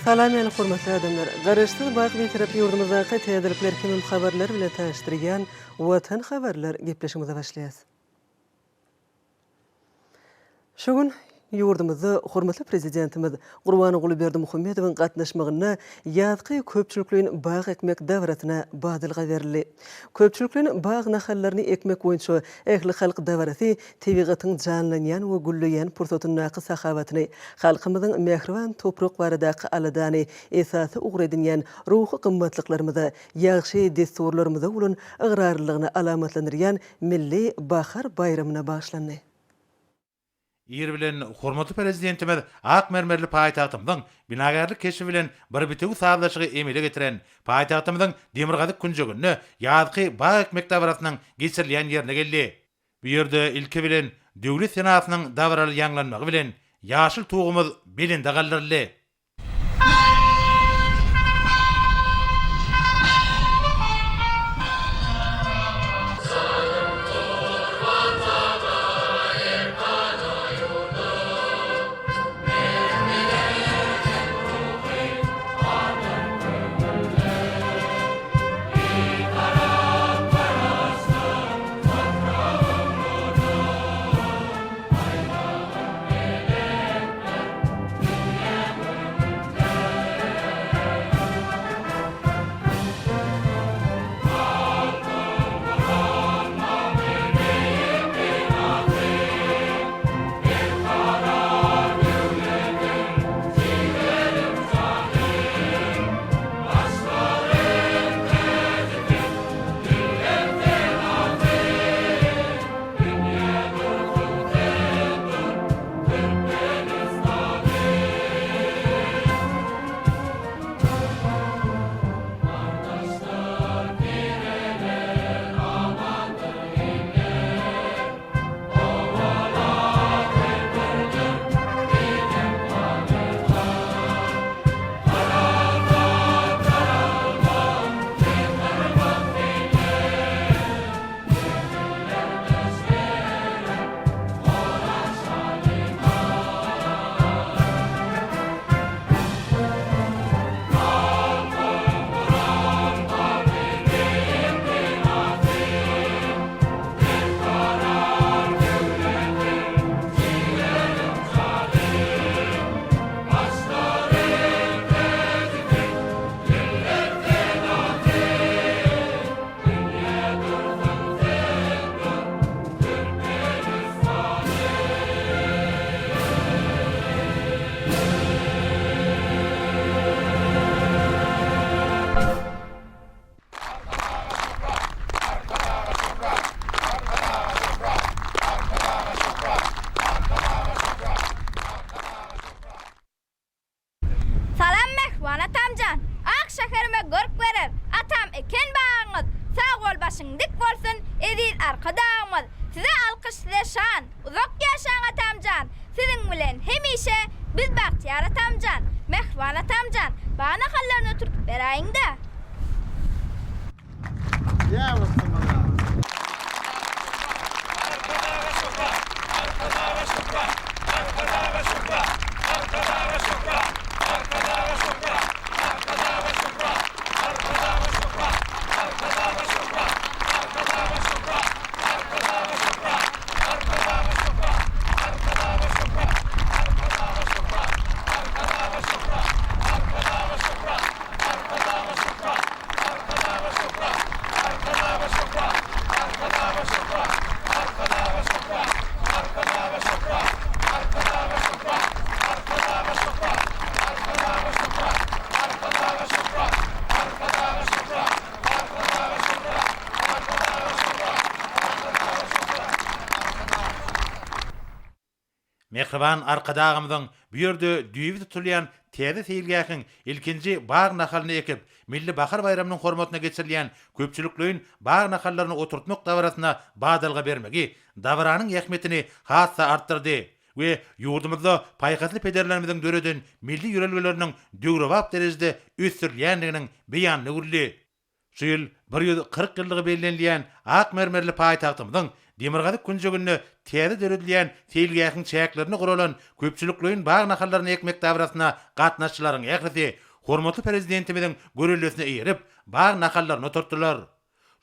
Salam yani hormatly adamlar. Garaşsyz baýy bitirip ýurdumyzdaky täzelikler hemem habarlar bilen taşdyrýan Watan habarlar gepleşigimize başlaýas. Şogun ýurdumyzda hormatly prezidentimiz Gurbanyguly Berdimuhammedowyň gatnaşmagyna ýazgy köpçülikliň baý ekmek dawratyna badylga berildi. Köpçülikliň baý nahallaryny ekmek boýunça ähli halk dawraty tebigatyň janlanýan we gülleýän pursatyny sahawatyny halkymyzyň mehriban toprak baradaky aladany esasy ugur edinýän ruhy gymmatlyklarymy ýagşy desturlarymyza bolan ıgrarlygyny alamatlandyrýan milli bahar bayramyna başlandy. Ýer bilen hormatly prezidentimiz ak mermerli paýtagtymyň binagarlyk keşi bilen bir bitigi sazlaşygy emele getiren paýtagtymyň Demirgazyk günjegini ýazgy baý ekmek dawratynyň geçirilýän ýerine geldi. Bu ýerde ilki bilen döwlet senatynyň dawraly ýanglanmagy bilen ýaşyl tugumyz belinde galdyryldy. Dik bolsun, edil arkadağımız. Size alkışlaşan, uzak yaşan atamcan. Sizin bilen hemişe biz bahtiyar atamcan, mehvan atamcan. Bana hallarını tutup berayın da. Ya olsun bana. Mehriban arkadağımyzyň bu ýerde düýbi tutulýan täze seýilgäkiň ilkinji baý nahalyny ekip milli bahar bayramynyň hormatyna geçirilýän köpçülikliň baý nahallaryny oturtmak dawratyna badalga bermegi dawranyň ähmetini hassa artdyrdy we ýurdumyzda paýkatly pederlerimiziň döreden milli ýörelgeleriniň döwrebap derejede ösürilýändiginiň beýanyny guruldy. Şu ýyl 140 ýyllygy bellenilýän ak mermerli paýtagtymyzyň Demirgazyk günjeginde täze döredilýän feilgäkiň çäklerini guralan köpçülikliň bag nahallaryny ekmek dawrasyna gatnaşçylaryň ährisi hormatly prezidentimiziň görelesine eýerip bag nahallaryny oturtdylar.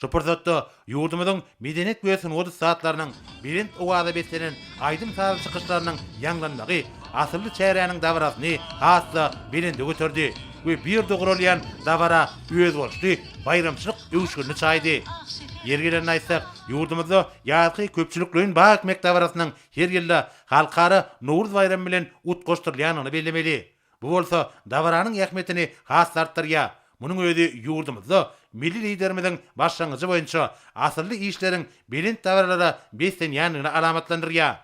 Şu pursatda ýurdumyzyň medenet göýsüň 30 saatlarynyň birint owada beslenen aýdym sary çykyşlarynyň ýanglanmagy asylly çäräniň dawrasyny hasda belinde götürdi we bir de gurulýan dawara öz bolşdy bayramçylyk öwüşgünü çaýdy. Yergilerini aýtsak, ýurdumyzda ýazgy köpçülikliň bag ekmek dawrasynyň her ýylda halkara Nowruz bayramy bilen utgoşdyrylýanyny bellemeli. Bu bolsa dawaranyň ähmetini has artdyrýar. Munyň özi ýurdumyzda milli liderimiziň başlangyjy boýunça asylly işleriň belint dawralara beslenýänligini alamatlandyrýar.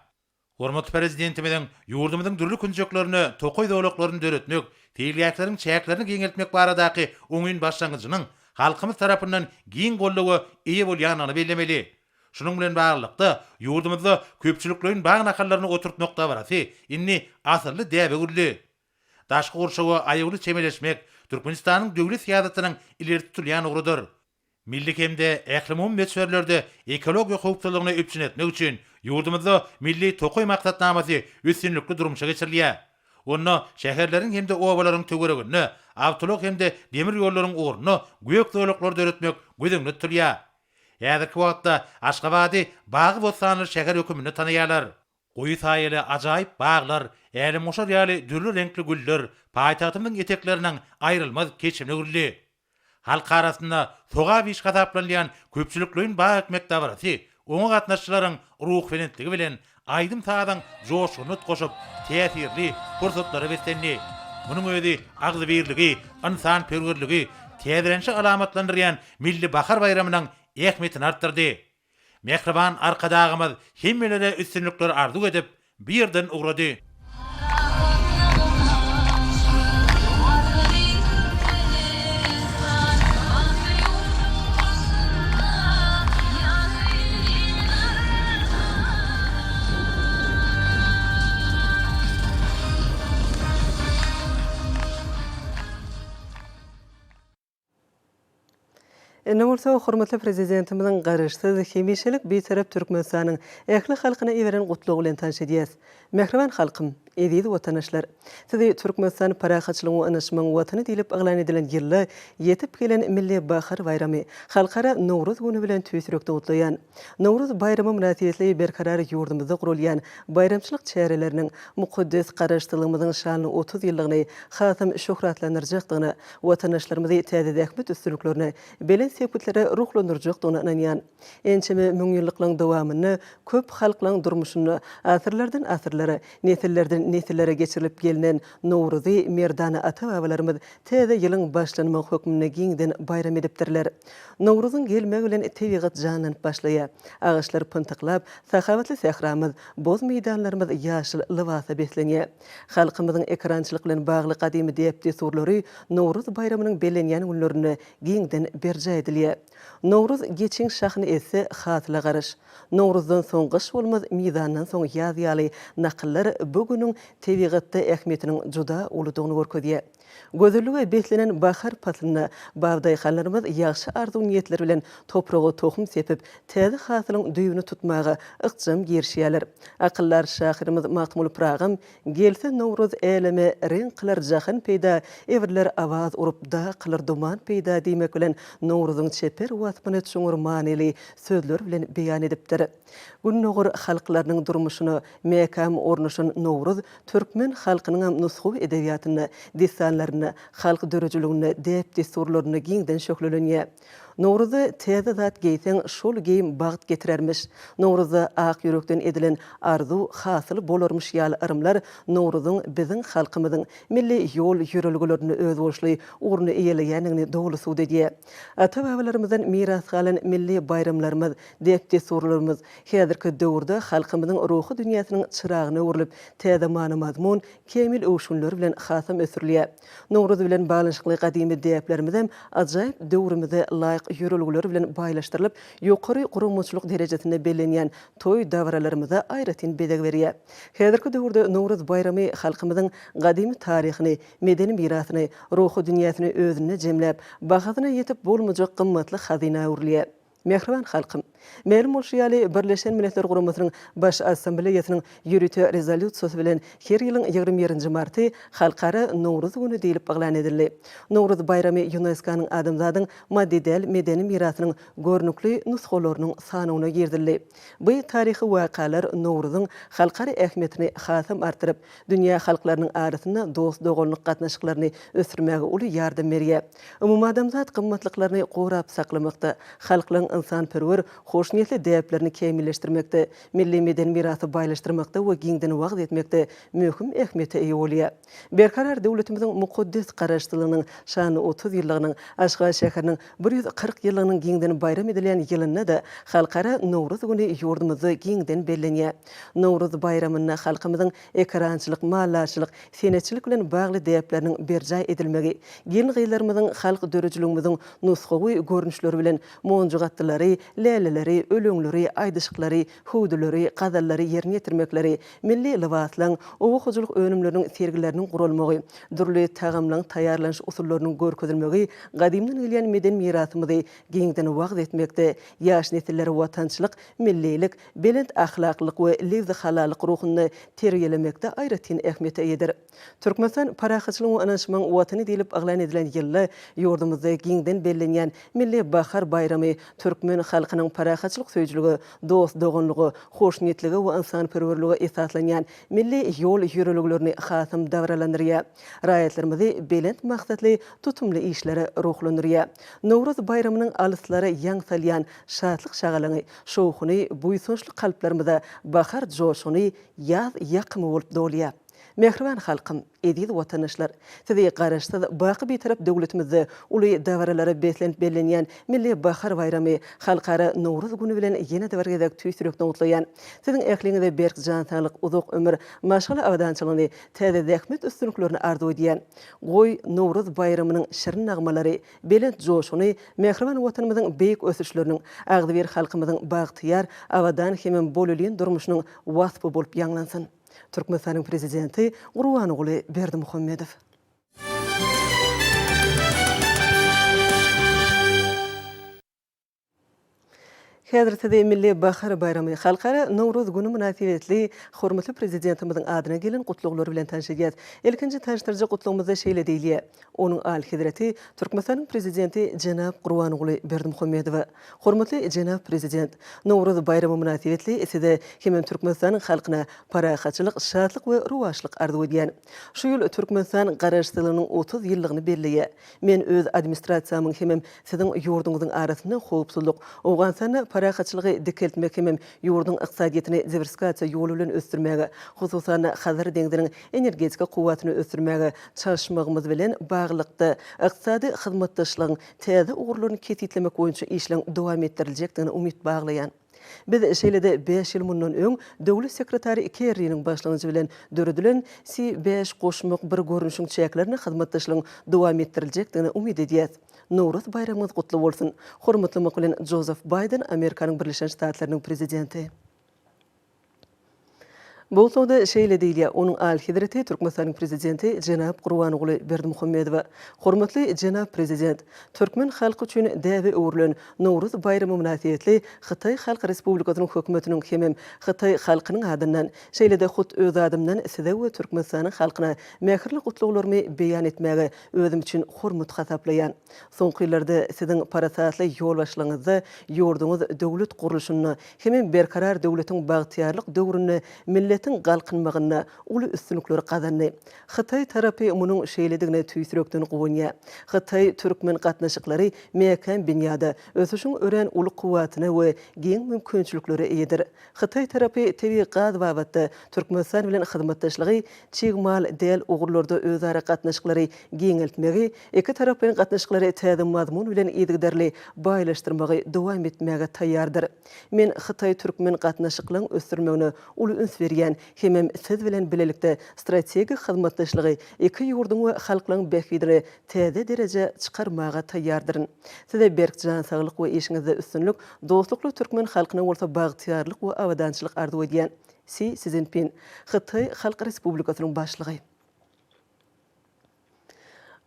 Hormatly prezidentimiziň ýurdumyzyň dürli künjeklerini, tokoy dowlaklaryny döretmek, feilgäkleriň çäklerini geňeltmek baradaky oňyn başlangyjynyň halkymyz tarapyndan giň gollagy eýe bolýanyny bellemeli. Şunun bilen baglanykda ýurdumyzda köpçülikliň bag nahallaryny oturtmak dawarasy inni asylly däbe gürli. Daşky gurşagy aýagy çemeleşmek Türkmenistanyň döwlet siýasatynyň ileri tutulýan urudur. Milli hemde ählimum meçberlerde ekologiýa howpçylygyny öpçün etmek üçin ýurdumyzda milli tokoy maksatnamasy üstünlikli durmuşa geçirilýär. Onu şäherleriň hemde owalaryň töweregini, awtolog hemde demir ýollaryň ornuny göýek dowlaklary döretmek gödüňli tutulýar. Häzirki wagtda Aşgabaty bagy bosanyr şäher hökümini tanaýarlar. Goýy saýly ajaýyp baglar, älim oşar ýaly dürli renkli güller paýtagtymyň eteklerinden aýrylmaz keçimli gürli. Halk arasynda soga biş gasaplanýan köpçülikliň bag ekmek dawarasy oňa gatnaşçylaryň ruh bilentligi bilen aýdym saýdan joşgyny goşup täsirli pursatlary beslenýär. Munyň özi agzy birligi, insan perwerligi, täzelenşi alamatlandyrýan milli bahar bayramynyň ähmetini artdyrdy. Mehriban arkadağımız hemmelere üstünlükleri arzu edip birden uğradı. Nämerse hormatly prezidentimiziň garaşsyz hemişelik betarap Türkmenistanyň ähli halkyna eweren gutlugy bilen tanış edýäs. Mehriban halkym, eziz watanaşlar, sizi Türkmenistan parahatçylygy anaşmaň watany diýip aglan edilen ýylla ýetip gelen milli bahar bayramy halkara Nowruz güni bilen tüýsürekde gutlaýan. Nowruz bayramy münasibetli berkarar ýurdumyzda gurulýan bayramçylyk çäreleriniň mukaddes garaşdyrlygymyzyň şanyny 30 ýyllygyny hasam şöhratlandyrjakdygyny watanaşlarymyzy täze ähmet üstünliklerini belen sepetleri ruhlandyrjakdygyny ananýan. Ençeme müňýyllyklaryň dowamyny köp halklaryň durmuşyny asyrlardan asyrlara, nesillerden nesillere geçirilip gelinen Nowruzy merdana ata-babalarymyz täze ýylyň başlanma hökmüne giňden bayram edipdirler. Nowruzyň gelmegi bilen tebigat janlanıp başlaýar. Ağaçlar pyntyklap, sahawatly sahramyz, boz meýdanlarymyz ýaşyl lybasa beslenýär. Halkymyzyň ekrançylyk bilen bagly gadymy däpdi surlary Nowruz bayramynyň belenýän günlerini giňden berja edilýär. Nowruz geçiň şahny esse hatla garaş. Nowruzdan soň gyş bolmaz, mizandan soň ýaz ýaly nakyllar bu günüň tebigatda ähmetiniň juda uludygyny görkezýär. Gözelligi beslenen bahar patlyna bagdaýhanlarymyz ýagşy arzu niýetleri bilen topraga tohum sepip, täze hasylyň düýbüni tutmagy ykjam girişýärler. Akyllar şahyrymyz Mahmul Pragym gelse Nowruz eleme renk kılar jahan peýda, evirler awaz urup da kılar duman peýda diýmek bilen Nowruzyň çeper watmany çuňur manily sözler bilen beýan edipdir. Günnogur halklarynyň durmuşyny, mekam ornuşyn Nowruz türkmen halkynyň nusxu edebiýatyny, desanlaryny, halk dörejiligini, dep desturlaryny giňden şöhlenýär. Nowruzy täze zat geýseň şol geýim bagyt getirermiş. Nowruza ak ýürekden edilen arzu hasyl bolarmış ýaly yrymlar Nowruzyň biziň halkymyzyň milli ýol ýürelgilerini öz bolşly urny eýeleýänini dogry suwd edýär. Ata-babalarymyzdan miras galan milli bayramlarymyz, dep desturlarymyz häzirki döwürde halkymyzyň ruhy dünýäsiniň çıragyna öwrülip täze many mazmun, kemil öwüşünler bilen hasam ösürilýär. Nowruz bilen baglanyşykly gadymy deplerimiz hem ajaýyp döwrümizde laýyk ýürelgiler bilen baýlaşdyrylyp, ýokary gurulmaçylyk derejesine belenýän toý dawralarymyza aýratyn bedeg berýär. Häzirki döwürde Nowruz bayramy halkymyzyň gadymy taryhyny, medeni mirasyny, ruhy dünýäsini özüne jemläp, bahasyna ýetip bolmajak gymmatly hazina urlýar. Mehriban halkym, Määlum bolşýaly Birleşen Milletler Guramasynyň baş assambleýasynyň ýürütme rezolýusiýasy bilen her ýylyň 20 marty halkara Nowruz güni diýilip baglan edildi. Nowruz bayramy UNESCO-nyň adamzadyň maddedel medeni mirasynyň görnükli nuskalarynyň sanawyna girdildi. Bu taryhy wakalar Nowruzyň halkara ähmiýetini hasam artyryp, dünýä halklarynyň arasynda dost doganlyk gatnaşyklaryny ösürmäge uly ýardam berýär. Umumy adamzat gymmatlyklaryny gorap saklamakda, halklaryň insanperwer, hoşniyetli däplerini kämilleşdirmekde, milli medeni mirasy baýlaşdyrmakda we giňden wagt etmekde möhüm ähmiýete eýe bolýar. Berkarar döwletimiziň mukaddes garaşdylygynyň şany 30 ýyllygynyň Aşgabat şäheriniň 140 ýyllygynyň giňden bayram edilen ýylyna da halkara Nowruz güni ýurdumyzda giňden bellenýär. Nowruz bayramyna halkymyzyň ekrançylyk, mallaçylyk, senetçilik bilen bagly däpleriniň berjay edilmegi, gelin-gyýlarymyzyň halk dörejligimiziň nusgawy görnüşleri bilen monjugatlary, läleleri, öleňleri, aýdyşyklary, hudulary, gazallary ýerine ýetirmekleri, milli libaslaryň, owu-hujuluk önümleriniň sergileriniň gurulmagy, durly tagamlaryň taýýarlanyş usullarynyň görkezilmegi, gadymdan gelýän meden mirasymyzy giňden wagt etmekde, ýaş nesillere watançylyk, millilik, belend ahlaklyk we lewzi halalyk ruhuny terbiýelemekde aýratyn ähmiýete eýdir. Türkmenistan parahatçylygyň we anaşmagyň watany diýilip aglan edilen ýylda ýurdumyzda giňden bellenýän milli bahar bayramy türkmen halkynyň parahatçylyk söýjüligi, dost doganlygy, hoşniýetligi we insanperwerligi esaslanýan milli ýol ýürüliglerini hasam dawralandyrýar. Raýatlarymyzy belend maksatly tutumly işlere ruhlandyrýar. Nowruz bayramynyň alyslary ýaňsalýan şadlyk şagalagy, şowhuny, buýsunçly kalplarymyza bahar joşuny ýaz ýakymy bolup dolýar. Mehriban halkym, ediz watandaşlar, sizi garaşsyz baky bir tarap döwletimizde uly dawarlara beslenip bellenýän milli bahar bayramy halkara Nowruz güni bilen ýene de bergedek tüýsürekden utlaýan. Siziň ähliňizde berk jan saglyk, uzak ömür, maşgala awadançylygyny, täze zähmet üstünliklerini arzu edýän. Goý Nowruz bayramynyň şirin nagmalary, belend joşuny, mehriban watanymyzyň beýik ösüşleriniň, agdyber halkymyzyň bagtyýar, awadan hemem bolulýan durmuşynyň waspy bolup ýanglansyn. Türkmenistanyň prezidenti Gurbanuly Berdimuhammedow. Häzirde milli bahar bayramy halkara Nowruz güni münasibetli hormatly prezidentimiziň adyna gelen gutluklary bilen tanışýar. Ilkinji tanıştyrjy gutlugymyzda şeýle diýilýär. Onuň aly häzreti Türkmenistanyň prezidenti Jenap Gurbanuly Berdimuhammedow. Hormatly Jenap prezident, Nowruz bayramy münasibetli size hem Türkmenistanyň halkyna parahatçylyk, şadlyk we ruwaçlyk arzu edýän. Şu ýyl Türkmenistan garaşdylygynyň 30 ýyllygyny belleýär. Men öz administrasiýamyň hem siziň ýurdungyzyň arasynda howpsuzlyk, owgansany parahatçylygy dikeltmek hem ýurdun ykdysadyetini diversifikasiýa ýolu bilen ösdürmäge, hususan hazır deňdiriň energetika kuwatyny ösdürmäge çalışmagymyz bilen baglykda ykdysady hyzmatdaşlygyň täze ugurlaryny ketitlemek boýunça işleň dowam etdirilejekdigine umyt baglaýan. Biz şeýlede 5 ýyl mundan öň döwlet sekretary Kerryniň başlanýyjy bilen döredilen C5 goşmak bir görnüşiň çäklerini hyzmatdaşlygyň dowam etdirilejekdigine umyt edýär. Nowruz bayramyňyz gutly bolsun. Hormatly bilen Joseph Biden, Amerikanyň Birleşen Ştatlarynyň prezidenti. Bu soňda şeýle diýilýär, onuň aly häzreti Türkmenistanyň prezidenti Jenap Gurbanuly Berdimuhammedow. Hormatly Jenap prezident, türkmen halky üçin däwe öwrülen Nowruz bayramy münasibetli Hytaý Halk Respublikasynyň hökümetiniň hem Hytaý halkynyň adyndan şeýle-de hut öz adymdan size we Türkmenistanyň halkyna mähirli gutluklarymy beýan etmäge özüm üçin hormat hasaplaýan. Soňky ýyllarda siziň parasatly ýol başlaryňyzda ýurdumyz döwlet gurulşyny hem berkarar döwletiň bagtyarlyk döwrüni milletin galkynmagyna uly üstünlikleri kazandy. Hytaý tarapy munyň şeýledigine tüýsürekden gowunýar. Hytaý türkmen gatnaşyklary mekan binýada ösüşiň ören uly kuwatyny we giň mümkinçilikleri eýdir. Hytaý tarapy tebi gaz babatda Türkmenistan bilen hyzmatdaşlygy çygmal del ugurlarda özara gatnaşyklary giňeltmegi, iki tarapyň gatnaşyklary täze mazmun bilen ýygydarly baýlaşdyrmagy dowam etmäge taýýardyr. Men Hytaý türkmen gatnaşyklaryň ösdürmegine uly üns berýän hem siz bilen bilelikde strategik hyzmatdaşlygy iki ýurdun we halklaryň bähidini täze derece çykarmaga taýýardyryn. Size berkjan saglyk we işiňizde üstünlük, dostlukly türkmen halkyna bolsa bagtyarlyk we awadançylyk arzu edýän. Xi Jinping, Hytaý Halk Respublikasynyň başlygy.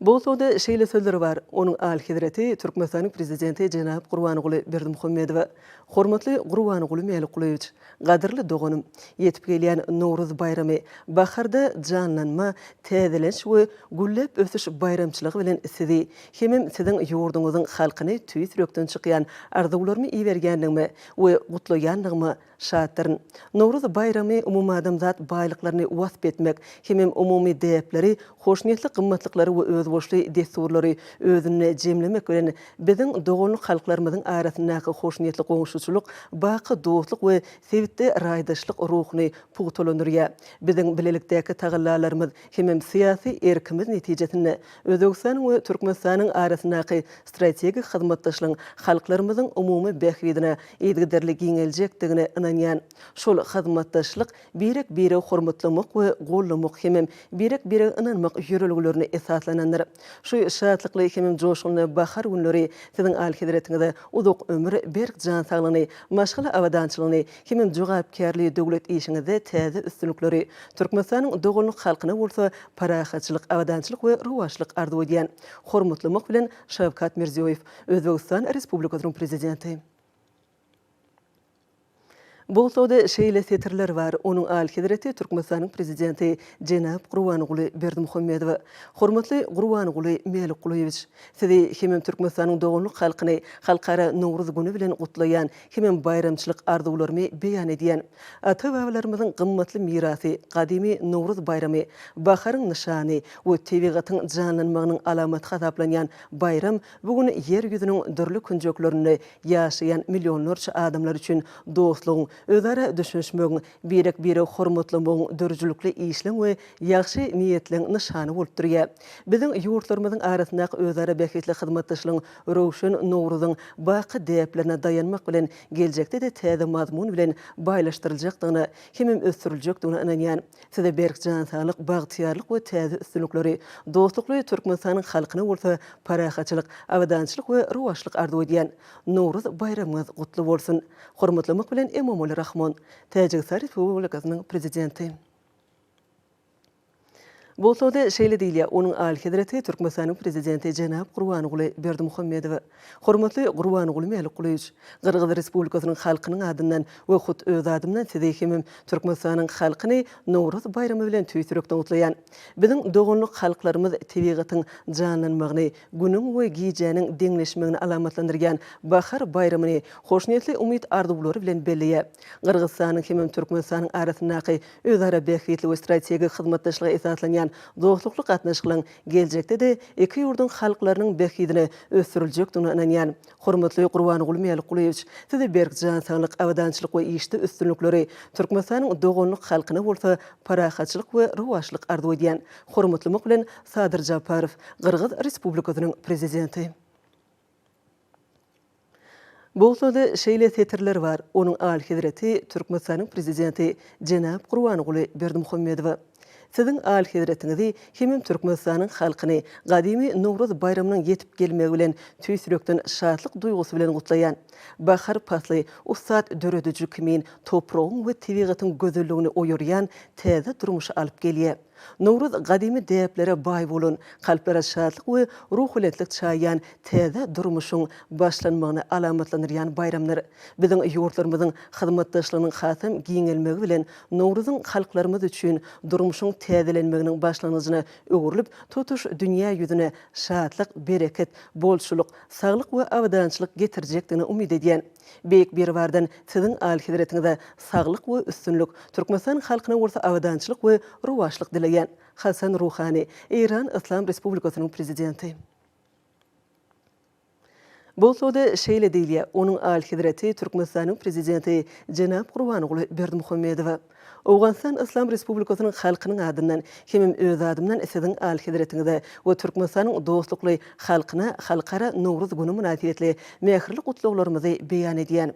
Bu soda şeýle sözleri bar. Onuň al-Hidrati Türkmenistanyň prezidenti Jenap Gurbanuly Berdimuhammedow. Hormatly Gurbanuly Melikulowyç, gadyrly doganym, ýetip gelýän Nowruz bayramy baharda janlanma, täzelenş we güllep ösüş bayramçylygy bilen sizi hemem siziň ýurduňyzyň halkyny tüý sürekden çykýan arzuwlarymy iýergendigimi we gutlaýandygymy şahatdyryn. Nowruz bayramy umumy adamzat baýlyklaryny wasp etmek, hemem umumy däpleri, hoşnýetli gymmatlyklary we özboşly desturlary özüne jemlemek bilen biziň doganlyk halklarymyzyň arasyndaky hoşnýetli goňşuçuluk, baky dostluk we sevitde raýdaşlyk ruhuny pugutolandyrýar. Biziň bilelikdäki tagallalarymyz hemem syýasy erkimiz netijesinde Özbekistan we Türkmenistanyň arasyndaky strategik hyzmatdaşlygyň halklarymyzyň umumy bähwidine ýetgiderli giňeljekdigine inanýan. Şol hyzmatdaşlyk birek-biri hormatlamak we gollamak hemem birek-biri inanmak ýörelgilerini esaslanandyr. Şu şahatlykly hemem joşgyny bahar günleri siziň al-Hidratiňizde uzak ömür, berk jan saglygyny, maşgala awadançylygyny, hemem jogapkärligi döwlet işiňizde täze üstünlikleri Türkmenistanyň doganlyk halkyna bolsa parahatçylyk, awadançylyk we rowaşlyk arzu edýän. Hormatlamak bilen Şawkat Mirziýoýew, Özbekistan Respublikasynyň prezidenti. Bu soda şeýle setirler var. Onuň al-Hidrati Türkmenistanyň prezidenti Jenap Gurbanuly Berdimuhammedow. Hormatly Gurbanuly Melikulowyç, sizi hemem Türkmenistanyň doganlyk halkyny halkara Nowruz güni bilen gutlaýan hemem bayramçylyk arzuwlarymy beýan edýän. Ata-babalarymyzyň gymmatly mirasy, gadymy Nowruz bayramy, baharyň nyşany we tebigatyň janlanmagynyň alamaty hasaplanýan bayram bugün yer ýüzüniň dürli künjeklerini ýaşaýan millionlarça adamlar üçin dostlugyň, özara düşünşmegiň, birek-biri hormatlamagyň dörjülükli işleň we ýaxşy niýetliň nyşany bolup durýar. Biziň ýurtlarymyzyň arasyndaky özara bähitli hyzmatdaşlygyň rowşan Nowruzyň baky däplerine dayanmak bilen geljekde de täze mazmun bilen baýlaşdyryljakdygyny, hemem ösdüriljekdigine inanýan. Size berk jan saglyk, bagtyarlyk we täze üstünlikleri dostlukly Türkmenistanyň halkyna bolsa parahatçylyk, awadançylyk we rowaşlyk arzu edýän. Nowruz bayramyňyz gutly bolsun. Hormatlamak bilen Emomali Rahman, Täjikistan Respublikasynyň prezidenti. Bu soda şeýle diýilýär. Onuň al-Hidrati Türkmenistanyň prezidenti Jenap Gurbanuly Berdimuhammedow. Hormatly Gurbanuly Melikulowyç, Gyrgyz Respublikasynyň halkynyň adyndan we hut öz adymdan sizi hemem Türkmenistanyň halkyny Nowruz bayramy bilen tüý sürekden gutlaýan. Biziň doganlyk halklarymyz tebigatyň janlanmagyny, günüň we gijäniň deňleşmegini alamatlandyrýan bahar bayramyny hoşnýetli umyt arzuwlary bilen belleýär. Gyrgyzstanyň hemem Türkmenistanyň arasyndaky özara bähwitli we strategik hyzmatdaşlygy esaslanýan dostlukly gatnaşyklaryň geljekde de iki ýurdun halklarynyň bähwidine ösdüriljekdigine inanýan. Hormatly Gurbanuly Melikulowyç, sizi berk jan saglyk, awadançylyk we işde üstünlikleri Türkmenistanyň doganlyk halkyna bolsa parahatçylyk we rowaşlyk arzu edýän. Hormatlamak bilen Sadyr Japarow, Gyrgyz Respublikasynyň prezidenti. Bu soda şeýle setirler var. Onuň al-Hidrati Türkmenistanyň prezidenti Jenap Gurbanuly Berdimuhammedow. Siziň al-Hidratiňizi hemem Türkmenistanyň halkyny gadymy Nowruz bayramynyň ýetip gelmegi bilen tüý sürekden şatlyk duýgusy bilen gutlaýan. Bahar pasly, usat döredüjü kimin topragyň we tebigatyň gözelligini oýurýan täze durmuşy alyp gelýär. Nowruz gadymy däplere baý bolan, kalplere şatlyk we ruhulentlik çaýan täze durmuşyň başlanmagyny alamatlandyrýan bayramlar. Biziň ýurtlarymyzyň hyzmatdaşlygynyň hasam giňelmegi bilen Nowruzyň halklarymyz üçin durmuşyň täzelenmeginiň başlanyjyna öwrülip tutuş dünýä ýüzüne şatlyk, bereket, bolşuluk, saglyk we awadançylyk getirjekdigine umyt edýän. Beýik bir bardan siziň al-Hidratiňizde saglyk we üstünlük, Türkmenistan halkyna bolsa awadançylyk we rowaşlyk dileýän. Hasan Ruhani, İran İslam Respublikasynyň prezidenti. Bu soda şeýle diýilýär. Onuň al-Hidrati Türkmenistanyň prezidenti Jenap Gurbanuly Berdimuhammedow. Awganistan İslam Respublikasynyň halkynyň adyndan hemem öz adymdan siziň al-Hidratiňizde we Türkmenistanyň dostlukly halkyna halkara Nowruz güni münasibetli mähirli gutlaklarymy beýan edýän.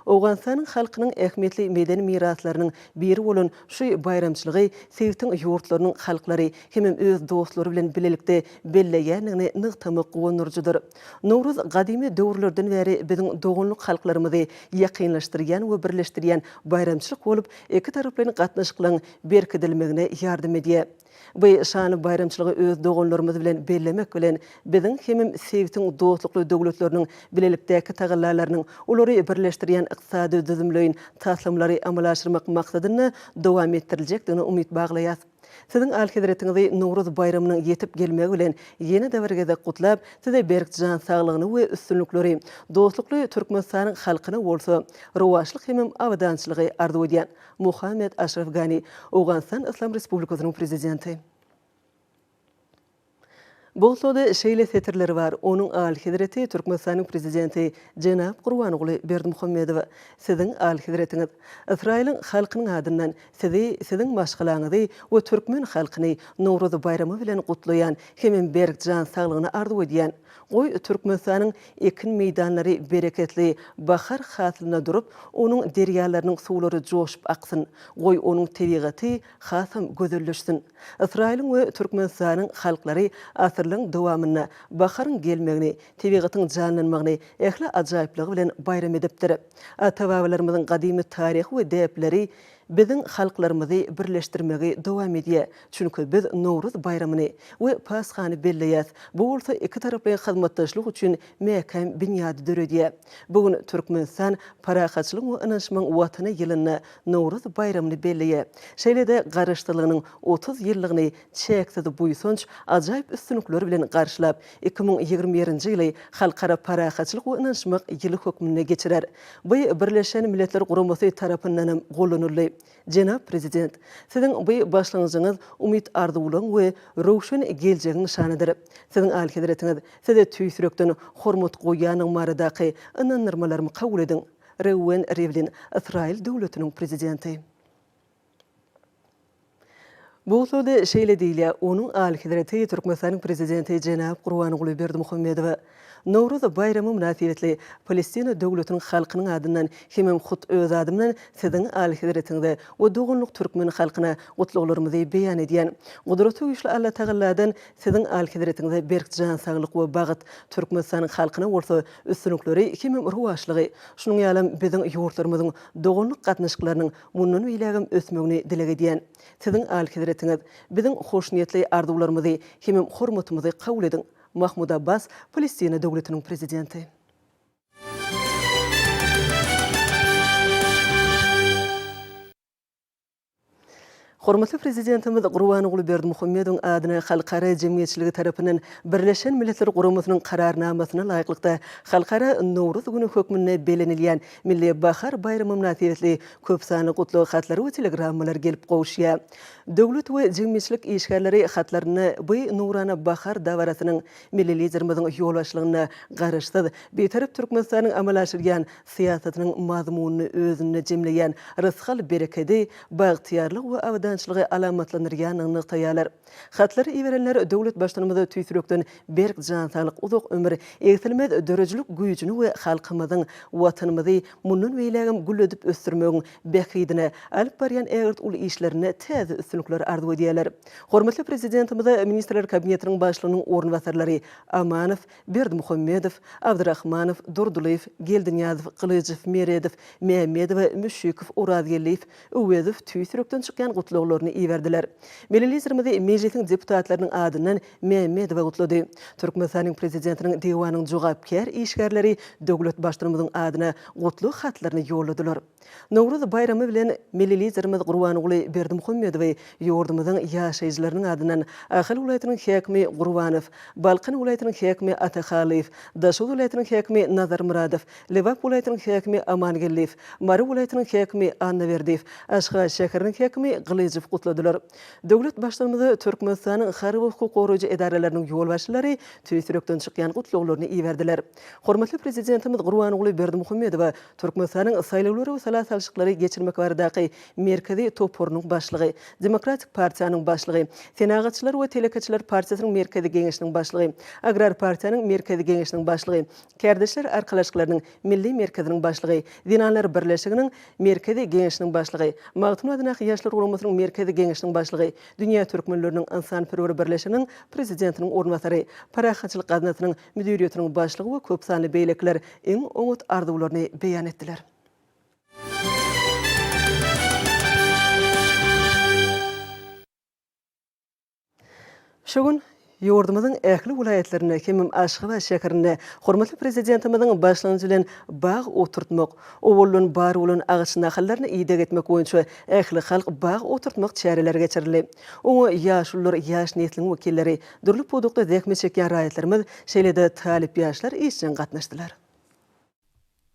Awganistanyň halkynyň ähmiýetli medeni miraslarynyň biri bolan şu bayramçylygy sevtiň ýurtlarynyň halklary hemem öz dostlary bilen bilelikde belleýänligini nygtamak gonurjudyr. Nowruz gadymy döwürlerden beri biziň doganlyk halklarymyzy ýakynlaşdyrýan we birleşdirýän bayramçylyk bolup, iki taraply türkmenlerin gatnaşyklaryň berkidilmegine ýardym edýär. Bu şany bayramçylygy öz doganlarymyz bilen bellemek bilen biziň hemim sevtiň dostlukly döwletleriniň bilelikdäki tagallalarynyň olary birleşdirýän ykdysady düzümleýin taslamlary amala aşyrmak maksadyny dowam etdiriljakdygyny umyt baglaýar. Siziň alhidretiňizi Nowruz bayramynyň ýetip gelmegi bilen ýeni däwirge gutlap, size berkjan saglygyny we üstünlikleri dostlukly Türkmenistanyň halkyna bolsa, rowaşlyk hemim awdançylygy arzu edýän Muhammed Ashraf Ghani, Awganistan Islam Respublikasynyň prezidenti. Bolsada şeýle setirleri var. Onuň alhidreti Türkmenistanyň prezidenti Jenap Gurbanoğlu Berdimuhammedow. Siziň alhidretiňiz Israýlyň halkynyň adyndan siziň maşgalaňyzy we türkmen halkyny Nowruz bayramy bilen gutlaýan hemem berkjan saglygyny arzu edýän Goy Türkmenistanyň ekin meýdanlary bereketli bahar hasylyna durup, onuň derýalarynyň suwlary joşup aksyn. Goy onuň tebigaty hasam gözelleşsin. Israýlyň we Türkmenistanyň halklary asyrlyň dowamyna baharyň gelmegini, tebigatyň janlanmagyny ähli ajaýyplygy bilen bayram edipdir. Ata-babalarymyzyň gadymy taryhy we däpleri biziň halklarymyzy birleşdirmegi dowam edýär. Çünki biz Nowruz bayramyny we Paschany belleýäs. Bu bolsa iki taraply hyzmatdaşlyk üçin mäkem bünyady döredýär. Bugün Türkmenistan parahatçylyk we ynanşmaň watyny ýylyna Nowruz bayramyny belleýär. Şeýlede garaşdyrylygynyň 30 ýyllygyny çeksiz buýsunç ajaýyp üstünlikler bilen garşylap 2021-nji ýyly halkara parahatçylyk we ynanşmak ýyly hökmüne geçirer. Bu Birleşen Milletler Guramasy tarapyndan gollanyldy. Jenap prezident, siziň bu başlangyjyňyz umyt arzuwlaryň we rowşan geljegiň şanydyr. Siziň alhidretiňiz size tüýsürekden hormat goýanyň maradaky ynanyrmalarmy kabul ediň. Reuven Rivlin, Israýil döwletiniň prezidenti. Bu sözde şeýle diýilýär, onuň alhidreti Türkmenistanyň prezidenti Jenap Gurbanoğlu Berdimuhammedow Nowruz bayramy münasibetli Palestina döwletiniň halkynyň adyndan hemem hut öz adymdan siziň alhidretiňizde we dogunluk türkmen halkyna gutluklary beýan edýän. Gudraty güýçli Allah Tagalladan siziň alhidretiňizde berkjan saglyk we bagat Türkmenistanyň halkyna bolsa üstünlikleri hemem rowaşlygy, şunuň ýalam biziň ýurtlarymyzyň dogunluk gatnaşyklarynyň mundan beýlegim ösmegini dileg edýän. Siziň alhidretiňiz biziň hoşniyetli arzuwlarymyzy hemem hormatymyzy kabul ediň. Mahmud Abbas, Palestina döwletiniň prezidenti. Hormatly prezidentimiz Gurbanoğlu Berdimuhammedow adyna halkara jemgyýetçiligi tarapyndan Birleşen Milletler Guramasynyň kararnamasyna laýyklykda halkara Nowruz güni hökmüne belenilýän milli bahar bayramy münasibetli köp sany gutlaw hatlar we telegrammalar gelip gowşýar. Döwlet we jemgyýetçilik işgärleri hatlaryny bu nurana bahar dawarasynyň milli liderimiziň ýolbaşçylygyna garaşdyr. Betarap Türkmenistanyň amala aşyrýan siýasatynyň mazmunyny özüne jemleýän rysgal bereketi, bagtyarlyk we awdançylygy alamatlanyrýanyny taýýalar. Hatlary iwerenler döwlet başlanmada tüýsürekden berkjan saglyk, uzak ömür, egtilmez dörejilik güýjüni we halkymyzyň watanymyzy mundan beýlegim gülledip ösdürmegiň bekidine alyp barýan egert ul işlerini täze üstünlikler arzu edýärler. Hormatly prezidentimiz Ministrler Kabinetiniň başlygynyň ornwasarlary Amanow, Berdimuhammedow, Abdurrahmanow, Durduliýew, Geldinýazow, Kylyjew, Meredow, Mehmedow, Müşşikow, Urazgeliýew, Uwezow tüýsürekden çykýan gutlaklaryny iwerdiler. Milli meclisiň deputatlarynyň adyndan Mehmedow gutlady. Türkmenistanyň prezidentiniň diwanyň jogapkär işgärleri döwlet başlygymyzyň adyna gutlu hatlaryny ýolladylar. Nowruz bayramy bilen milli liderimiz Gurbanoğlu Berdimuhammedow ýurdumyzyň ýaşaýjylarynyň adyndan Ahal welaýatynyň häkimi Gurbanow, Balqan welaýatynyň häkimi Ataxaliýew, Daşol welaýatynyň häkimi Nazar Muradow, Lewap welaýatynyň häkimi Amangeliýew, Mary welaýatynyň häkimi Annaberdiýew, Aşgabat şäheriniň häkimi Gylyjew gutladylar. Döwlet başlygymyzy Türkmenistanyň harby hukuk goraýjy edaralarynyn ýolbaşçylary tüýsürekden çykýan gutlaklaryny iwerdiler. Hormatly prezidentimiz Gurbanoğlu Berdimuhammedow Türkmenistanyň saýlawlary we salat-salşyklary geçirmek baradaky merkezi toporunyň başlygy, Demokratik Partiýanyň başlygy, Senagatçylar we Telekaçylar Partiýasynyň merkezi geňeşiniň başlygy, Agrar Partiýanyň merkezi geňeşiniň başlygy, Kerdeşler Arkalaşyklarynyň milli merkeziniň başlygy, Dinanlar Birleşiginiň merkezi geňeşiniň başlygy, Magtun Adynak ýaşlar guramasynyň merkezi geňeşiniň başlygy, Dünýä türkmenleriniň insanperwer birleşiginiň prezidentiniň ornwasary, Parahatçylyk gazinasynyň müdiriýetiniň başlygy we köp sanly beýlekler iň umut arzuwlaryny beýan etdiler. Şogun yurdumuzun ähli vilayetlerine kemim Aşgabat şäherine hormatly prezidentimizin başlanýy bilen bağ oturtmak, owullun bar bolan ağaç nahallaryny ýydak etmek boýunça ähli halk bağ oturtmak çäreleri geçirildi. Oňa ýaşullar, ýaş netliň wekilleri, dürli podukda däkme çeken raýatlarymyz şeýlede talip ýaşlar işçiň gatnaşdylar.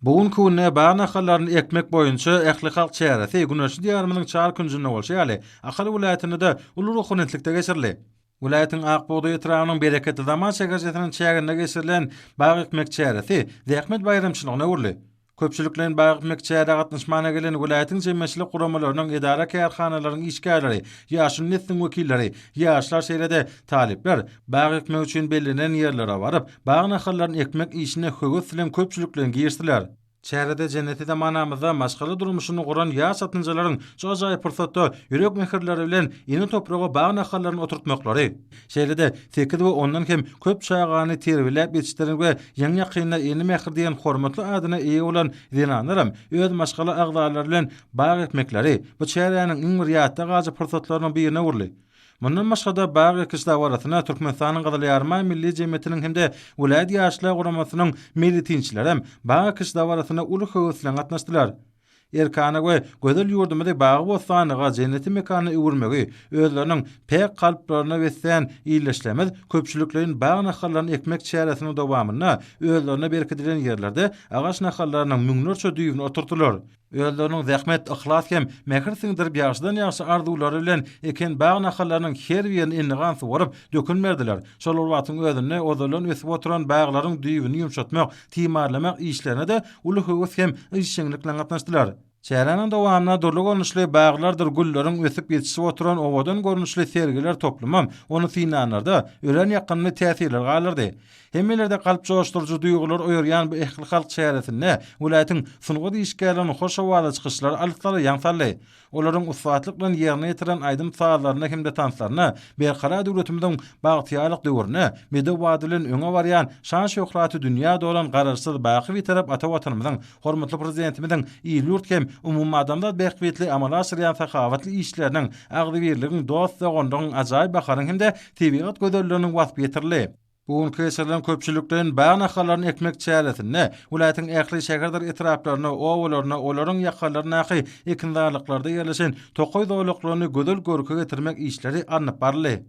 Bugun kunne bağ nahallaryny ekmek boýunça ähli halk çäresi Güneşli diýarymynyň çar günjüne bolşaýaly, Ahal vilayatyny da uly ruhunetlikde geçirildi. Vilayatyň Akboğda etragynyň bereketli zaman şekerjetiniň çäginde geçirilen bağ ekmek çäresi Zähmet bayramçylygyna urly. Köpçülüklerin bağ ekmek çäre gatnaşmana gelen vilayatyň jemgyýetçilik guramalarynyň edara kärhanalaryň işgärleri, ýaşyl nesliň wekilleri, ýaşlar şeýlede talipler bağ ekmek üçin bellenen ýerlere baryp, bağ nahallaryny ekmek işine höwes bilen köpçülüklerini girişdiler. Çärede jenneti de manamyzda maşgaly durmuşyny guran ýaş satynjylaryň şu ajaýyp pursatda ýürek mehirleri bilen ýeni topraga bağ nahallaryny oturtmaklary. Şeýlede 8 we ondan hem köp çaýgany terbiýelep ýetişdirýän we ýeňi ýakynda ýeni mehir diýen hormatly adyna eýe bolan dinanlarym öz maşgaly agdalary bilen bağ ekmekleri bu çäreňiň iň bir ýatda gazy pursatlarynyň birine urly. Mundan başga da bağ ekişde waratyna Türkmenistanyň Gyzyl Ýarma milli jemgyýetiniň hemde vilayat ýaşlar guramasynyň militinçileri hem bağ ekişde waratyna uly höwes bilen gatnaşdylar. Erkana we gözel ýurdumyzda bagy bostanyga jenneti mekany öwürmegi özleriniň pek kalplaryna wesen iýleşlemez köpçülikleriň bağ nahallaryny ekmek çäresiniň dowamyna özlerine berkedilen ýerlerde agaç nahallarynyň müňlerçe düýbüni oturtdylar. Özleriniň zähmet, ihlas hem mehir siňdirip ýaşdan ýaşy arzulary bilen eken bağ nahallarynyň her birini innigan suwaryp dökünmerdiler. Şol wagtyň özünde ozalan ösüp oturan bağlaryň düýbüni ýumşatmak, timarlamak işlerine de uly höwes hem işçilik bilen gatnaşdylar. Çärenin dowamyna durly görnüşli bağlardyr gülleriň ösüp ýetişip oturan owadan görnüşli sergiler toplumam onu sinanlarda ören ýakynly täsirler galyrdy. Hemmelerde kalp joşturucu duýgular oýarýan bu ähli halk çäresinde vilayatyň sunugy diýişgärlerini hoş howada çykyşlar alyklary ýaňsally. Olaryň usfatlyk bilen ýerine ýetiren aýdym saýlaryna hem de tanslaryna berkara döwletimiziň bagtyýalyk döwrüne medew wadylen öňe barýan şan şöhraty dünýäde bolan garaşsyz baky bitirip ata watanymyzyň hormatly prezidentimiziň ýurt hem umum adamda berkbetli amal aşyrýan sakawatly işleriniň agdy birligiň dost we gondygyň ajaýyp bakaryň hem de tebigat gözelliginiň wasp ýetirli. Bugun kesirlen köpçülüklerin bağ nahallaryny ekmek çäresinde vilayatyň ähli şäherler etraplaryna, owularyna, olaryň ýakanlaryna ekindarlyklarda ýerleşen tokoý dowlaklaryny gözel görke getirmek işleri anyp barly.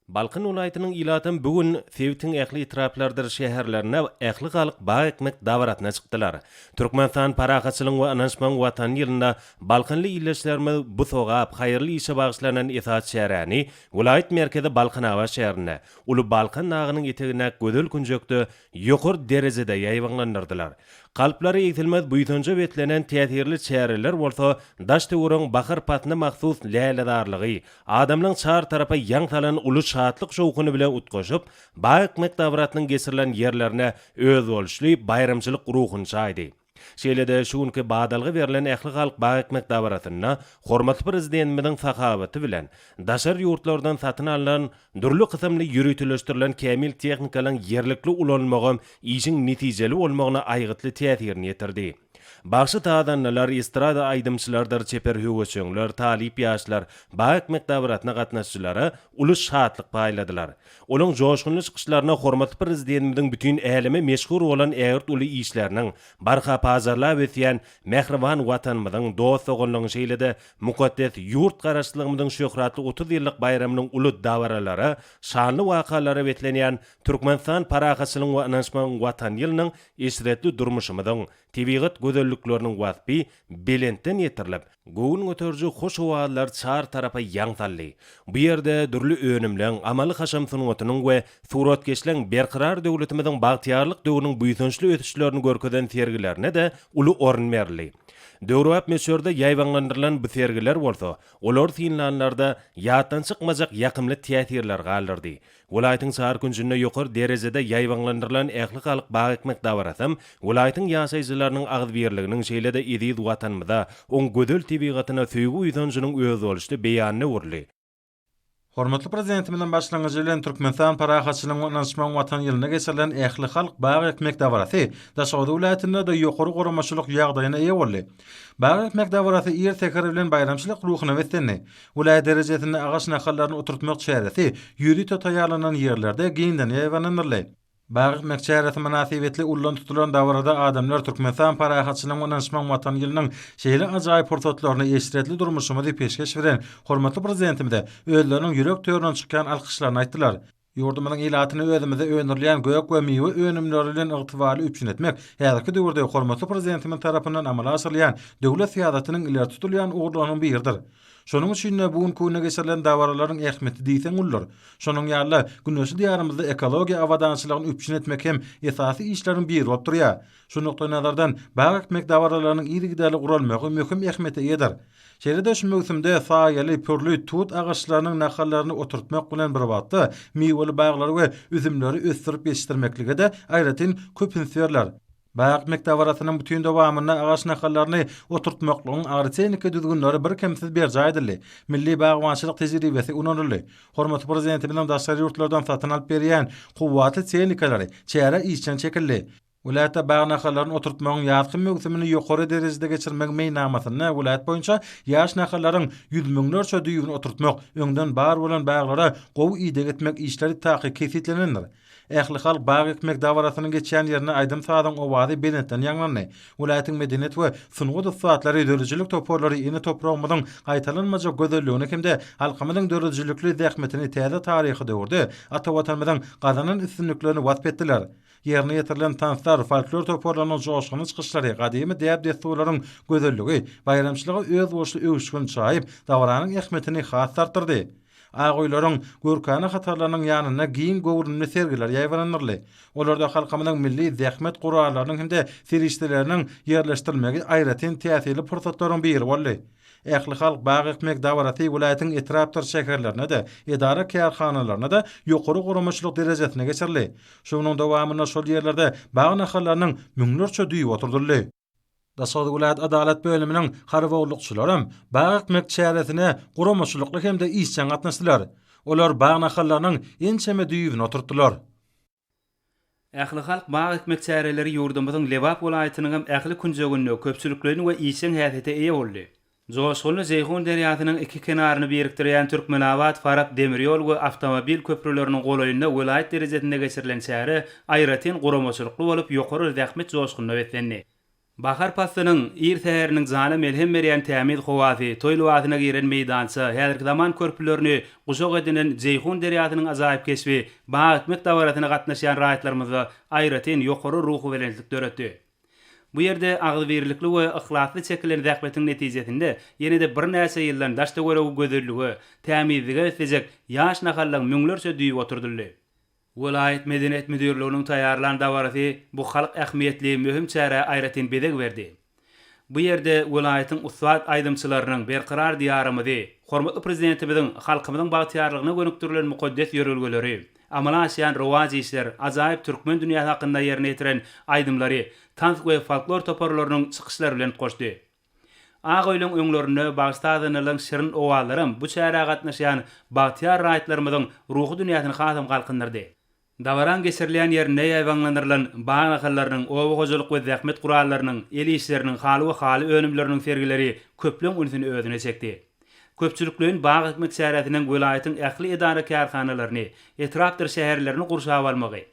Balkın vilayatynyň ýylatyň bugün Sewitiň ähli etraplardyr şäherlerine ähli halk bağ ekmek dawaratyna çykdylar. Türkmenistan parahaçylygyň we ananşmaň watan ýylynda Balkynly ýyllaşlarymyz bu sogap haýyrly işe bagyşlanan esas şäherni vilayat merkezi Balkanawa şäherine, uly Balkyn nagynyň etegine gözel künjökde ýokur derejede ýaýwanlandyrdylar. Kalplary ýetilmez buýtunja betlenen täsirli çäreler bolsa, daş töwrüň bahar patna mahsus läledarlygy, adamlaryň çar tarapa ýaňsalan uly şatlyk şowkuny bilen utgaşyp, bağ ekmek dawratynyň geçirilen ýerlerine öz bolşly bayramçylyk ruhuny çaýdy. Şeýlede şu günki badalgy berilen ähli halk bağ ekmek dawratyna hormatly prezidentimiziň sakawaty bilen daşar ýurtlardan satyn alynan durly kysymly ýürütüleşdirilen kämil tehnikalaryň ýerlikli ulanmagy işiň netijeli bolmagyna aýgytly täsirini ýetirdi. Başy tadanlar estrada aýdymçylardyr çeper höwçüňler, talip ýaşlar, bağ ekmek dawratyna gatnaşjylary uly şatlyk paýladylar. Olaryň joşgunly çykyşlaryna hormatly prezidentimiziň bütün älime meşhur bolan ägirt uly işleriniň barha pazarla wetýän mehriban watanymyzyň dost ogunlygyň şeýlede mukaddes ýurt garaşdylygymyzyň şöhratly 30 ýyllyk bayramynyň uly dawaralary, şanly wakalary betlenýän Türkmenistan parahaçylygyň we ananşmaň watan ýylynyň esretli durmuşymyzyň tebigat gözellikleriniň wasby belenten ýetirilip, goýun göterji hoş howalar çar tarapa ýaňsally. Bu ýerde durly önümleň, amaly haşam sunuwatynyň we suratkeşliň berqarar döwletimiziň bagtyarlyk döwrüniň buýtunçly ötüşlerini görkezden sergilerine de uly orun berli. Döwrap meşhurda ýaýwanlandyrylan bu sergiler bolsa, olar sinlanlarda ýatdan çykmajak ýakymly täsirler galdyrdy. Vilayatyň şahar günjünde ýokary derejede ýaýwanlandyrylan ähli halk bağ ekmek dawaraty, vilayatyň ýaşaýjylarynyň agdy birliginiň şeýlede ediýet watanymyza, oň gözel tebigatyna söýgü ýytanjynyň öz bolşy beýanyny urly. Hormatly prezidentimizden başlangyjy bilen Türkmenistan parahatçylygyň onanşmaň watan ýylyna geçirilen ähli halk bagy ekmek dawarasy Daşady welaýatynda da ýokary goramaçylyk ýagdaýyna eýe boldy. Bagy ekmek dawarasy ýer tekeri bilen bayramçylyk ruhyna wetdenni. Welaýat derejesinde agaç nahallaryny oturtmak çäresi ýüri totaýalanan ýerlerde giňden ýewananyrly. Bagy ekmek çäresi münasibetli ullan tutulan dawarada adamlar Türkmenistan parahatçylygyň onanşmaň watan ýylynyň şeýle ajaýyp pursatlaryny eşiretli durmuşymy peşkeş beren hormatly prezidentimiz de özleriniň ýürek töwründen çykan alkyşlaryny aýtdylar. Ýurdumyň ilatyny özümizde öňürleýän göýek we miwe önümleri bilen ygtybaly üçin etmek häzirki döwürde hormatly prezidentimiň tarapyndan amala asyrlayan döwlet syýasatynyň ileri tutulýan uğurlarynyň biridir. Şonuň üçin bugun köýüne geçirilen dawararyň ähmeti diýsen ular. Şonuň ýaly günnäşi diýarymyzda ekologiýa awadançylygyny üçin etmek hem esasy işleriň biri bolup durýar. Şu nokta nazardan bagy ekmek dawararynyň ýygy guralmagy möhüm ähmete ýeder. Şeýle şu mövsümde saýaly pörlü tut agaçlarynyň nahallaryny oturtmak bilen bir wagtda miweli baglary we üzümleri ösdürip yetişdirmeklige de aýratyn köpünsýärler. Bagy ekmek dawarasynyň bütün dowamyna agaç nahallaryny oturtmaklygyň agrytenike düzgünleri bir kemsiz berjaýdyly. Milli bagwançylyk tejribesi unanyrly. Hormatly prezidenti bilen daşary ýurtlardan satyn alyp berýän kuwwatly çeýnikalary çäre işçen çekildi. Vilayetde bagy nahallaryny oturtmagyň ýazgy mögsümini ýokary derejede geçirmek meýnamasyny vilayet boýunça ýaş nahallaryň 100 miňlerçe düýbüni oturtmak, öňden bar bolan baglara gowy ide etmek işleri taky kesitlenendir. Ähli halk bagy ekmek dawarasynyň geçýän ýerine aýdym saýdan owazy benetden ýaňlandy. Vilayetin medenet we sungudy satlary dörejilik toporlary ýene topragymyň gaýtalanmaja gözelligine hemde halkymyň dörejilikli zähmetini täze taryhy döwürde ata watanymyň gazanan üstünliklerini wasp etdiler. Yerine getirilen tanslar, folklor toporlarynyň joşgyny çykyşlary, gadymy däp desturlaryň gözelligi, bayramçylygy öz boşly öwüşgün çaýyp, dawaranyň ähmetini has artdyrdy. Agoýlaryň görkany hatarlarynyň ýanyna giň gowrunly sergiler ýaýwananyrly. Olarda halkymyň milli zähmet guralarynyň hemde serişdeleriniň ýerleşdirilmegi aýratyn täsirli pursatlaryň biri boldy. Ähli halk bagy ekmek dawarasy vilayatyň etrapdyr şäherlerine de, edara kärhanalaryna da ýokary goramaçylyk derejesine geçirli. Şonuň dowamyna şol ýerlerde bagy nahallarynyň müňlerçe düýüp oturdurly. Daşady vilayat adalet bölüminiň harwawlykçylary bagy ekmek çäresine goramaçylykly hemde işçen gatnaşdylar. Olar bagy nahallarynyň ençeme düýübini oturtdylar. Ähli halk bagy ekmek çäreleri ýurdumyzyň Lewap welaýatynyň hem ähli künjeginde köpçüliklerini we işçen häsiýete eýe boldy. Joşguly Zeyhun derýasynyň iki kenaryny birikdirýän Türkmenawat, Farab demirýol we awtomobil köprüleriniň golaýynda welaýat derejesinde geçirilen çäre aýratyn goramaçylykly bolup ýokary zähmet joşgyny wetlendi. Bahar pastynyň ir täheriniň zana melhem berýän tämil howazy, toýly watyna giren meýdança, häzirki zaman körpülerini guşak edinen Zeyhun derýasynyň azaýyp kesbi, bagy ekmek dawarasyna gatnaşýan raýatlarymyza aýratyn ýokary ruhy bilenlik döretdi. Bu ýerde agly berlikli we ihlasly çekilen zähmetiň netijesinde ýene-de bir näçe ýyldan daşda görew gözelligi, tämizlige etjek ýaş nahallaryň müňlerçe düýüp oturdurly. Vilayet medenet müdürlüğünün taýarlan dawarasy bu halk ähmiýetli möhüm çäre aýratyn bedeg berdi. Bu ýerde vilayetin ustat aýdymçylarynyň berqarar diýarymyzy, hormatly prezidentimiziň halkymyzyň bagtyarlygyna gönüktirilen mukaddes ýörelgeleri, amala aşýan rowaj işler, ajaýyp türkmen dünýä hakynda ýerine ýetiren aýdymlary, tans we folklor toporlarynyň çykyşlary bilen goşdy. Agoýlyň öňlerine bagstadanyň şirin owalarym bu çäre gatnaşýan bagtyar raýatlarymyzyň ruhy dünýäsini hasam galkındyrdy. Dawaran geçirilen ýerine ýaýwanlandyrylan bagy nahallarynyň owa gojalyk we zähmet gurallarynyň el işleriniň haly we haly önümleriniň sergileri köpleň ünsini özüne çekdi. Köpçüliklerin bagy ekmek çäresiniň welaýatyň ähli edara kärhanalaryny, etrapdyr şäherlerini gurşap almagy,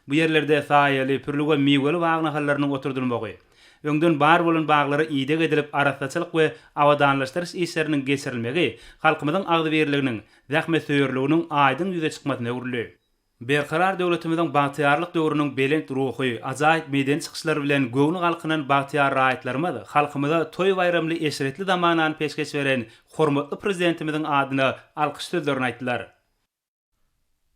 bu ýerlerde saýaly, pürlü we miweli bagy nahallarynyň oturdurmagy, öňden bar bolan baglary ýydyk edilip arasaçylyk we awadanlaşdyryş işleriniň geçirilmegi halkymyzyň agdy berliginiň, zähmet söýerliginiň aýdyn ýüze çykmasyna öwrüli. Berqarar döwletimiziň bagtyarlyk döwrüniň belent ruhy, ajaýyp meýdan çykyşlary bilen göwni galkynyň bagtyar raýatlarymyz halkymyza toý bayramly eşretli zamanany peşkeş beren hormatly prezidentimiziň adyna alkyş sözlerini aýtdylar.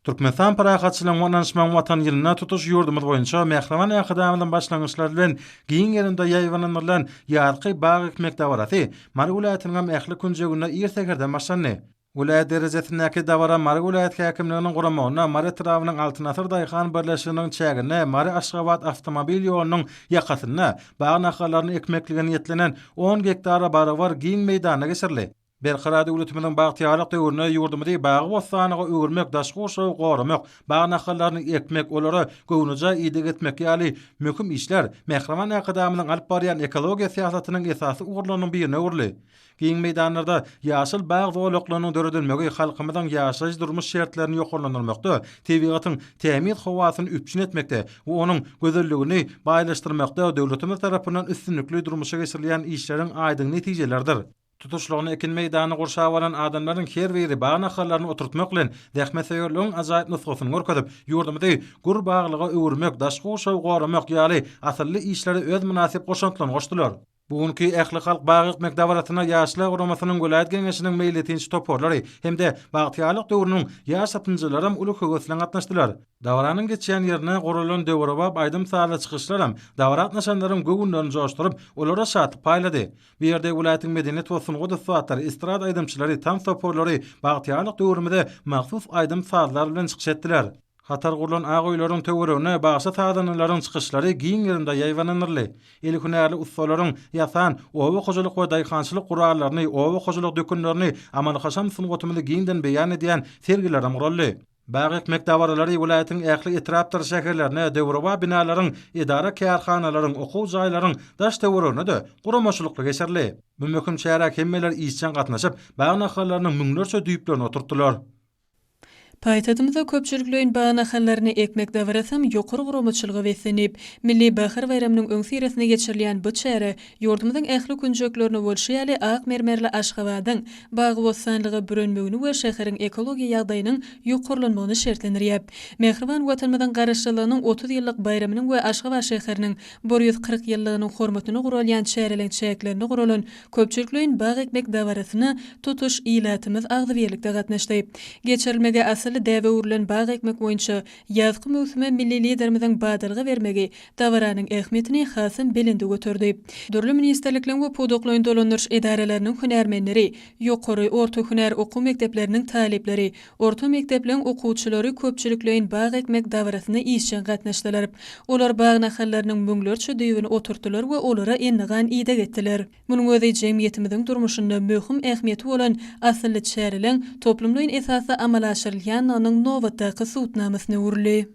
Türkmenistan parahatçylygyň onanşmaň watan ýylyna tutuş ýurdumyz boýunça Mähraman ähadamyň başlangyçlary bilen giň ýerinde ýaýwananylan ýarky bagy ekmek dawarasy Mary welaýatynyň ähli künjeginde ýersegerden başlandy. Vilayet derejesindäki dawara Mary vilayet häkimliginiň guramagyna Mary trawynyň Altynasır daýhan birleşiginiň çägine Mary Aşgabat awtomobil ýolunyň ýakasyna bagy nahallaryny ekmekligine ýetlenen 10 hektara barabar giň meýdana geçirildi. Berkara döwletimiň bagtyarlyk döwrüne ýurdumyzy bagy bossanyga öwürmek, daşgoşa goramak, bagy nahallaryny ekmek, olara gownuja ýydy getmek ýaly möhüm işler Mehreman akademiyanyň alyp barýan ekologiýa siýasatynyň esasy ugrlarynyň birine urly. Giň meýdanlarda ýaşyl bag zowlaklarynyň döredilmegi halkymyzyň ýaşaýy durmuş şertlerini ýokarlandyrmakda, tebigatyň tämiz hawasyny üpçün etmekde we onuň gözelligini baýlaşdyrmakda döwletimiz tarapyndan üstünlikli durmuşa geçirilýän işleriň aýdyň netijelerdir. Tutuşluğunu ekin meydany gurşap alan adamlaryň her biri bagy nahallaryny oturtmak bilen dähmeseýörlüğüň ajaýyp nusgasyny görkezip, ýurdumyzy gur baglyga öwürmek, daşgoşa goramak ýaly asylly işleri öz münasip goşantlaryny goşdylar. Bugünkü ähli halk bagy ekmek dawratyna ýaşlar guramasynyň göläýet geňeşiniň meýletinçi toporlary hemde bagtyarlyk döwrüniň ýaş sapynjylaram uly höweslen gatnaşdylar. Dawranyň geçýän ýerine guralan döwrewap aýdym sala çykyşlaram dawrat naşanlaryň göwünlerini joşduryp olara satyp paýlady. Bu ýerde welaýatyň medeniýet we sungy dysgatlary, estrada aýdymçylary, tam toporlary bagtyarlyk döwrümde mahsus aýdym salar bilen çykyş etdiler. Hatar gurulan agoýlaryň töweregine bagşa taýdanlaryň çykyşlary giň ýerinde ýaýwanlanyrly. Eli hünärli ustalaryň ýasan owa hojalyk we daýhançylyk guralaryny, owa hojalyk dökünlerini amal haşam sungatymyny giňden beýan edýän sergiler murally. Bagy ekmek dawarlary welaýatyň ähli etrapdyr şäherlerine, döwrewa binalaryň, idara kärhanalaryň, okuw jaýlaryň daş töweregine de guramaçylykly geçerli. Bu möhüm şäher hemmeler işçen gatnaşyp, bagy nahallarynyň müňlerçe düýplerini oturtdylar. Paýtatymyzda köpçüliklöýün bagy nahallaryny ekmek dawrasam ýokary guramaçylygy wesenip, Milli Bahar Bayramynyň öň siresine geçirilýän bu çäre ýurdumyzyň ähli künjeklerini bolşýaly ak mermerli aşgabadyň bagy bossanlygy bürünmegini we şäheriň ekologiýa ýagdaýynyň ýokarlanmagyny şertlendirýär. Mehriban watanymyzyň garaşçylygynyň 30 ýyllyk bayraminyň we Aşgabat şäheriniň 140 ýyllygynyň hormatyna gurulýan çäreleň çäklerini guralan köpçüliklöýün bagy ekmek dawrasyny tutuş ilatymyz agzybirlikde gatnaşdy. Geçirilmege däwe urulan bagy ekmek boýunça ýazgy möwsüme milli liderimiziň badalga bermegi dawaranyň ähmiýetini hasym belinde götürdi. Dörli ministerliklerin we podoklyň dolandyryş edareleriniň hünärmenleri, ýokary orta hünär okuw mekdepleriniň talepleri, orta mekdepleriň okuwçylary köpçüliklöýün bagy ekmek dawrasyna işçen gatnaşdylar. Olar bagy nahallarynyň müňlerçe düýbüni oturtdylar we olara ennigan ýyda getdiler. Munyň özi jemgyýetimiziň durmuşynda möhüm ähmiýeti bolan asylly çäreleň toplumlaryň esasy amala aşyrylýan onyň nowatdaky suwtnamasyny urly.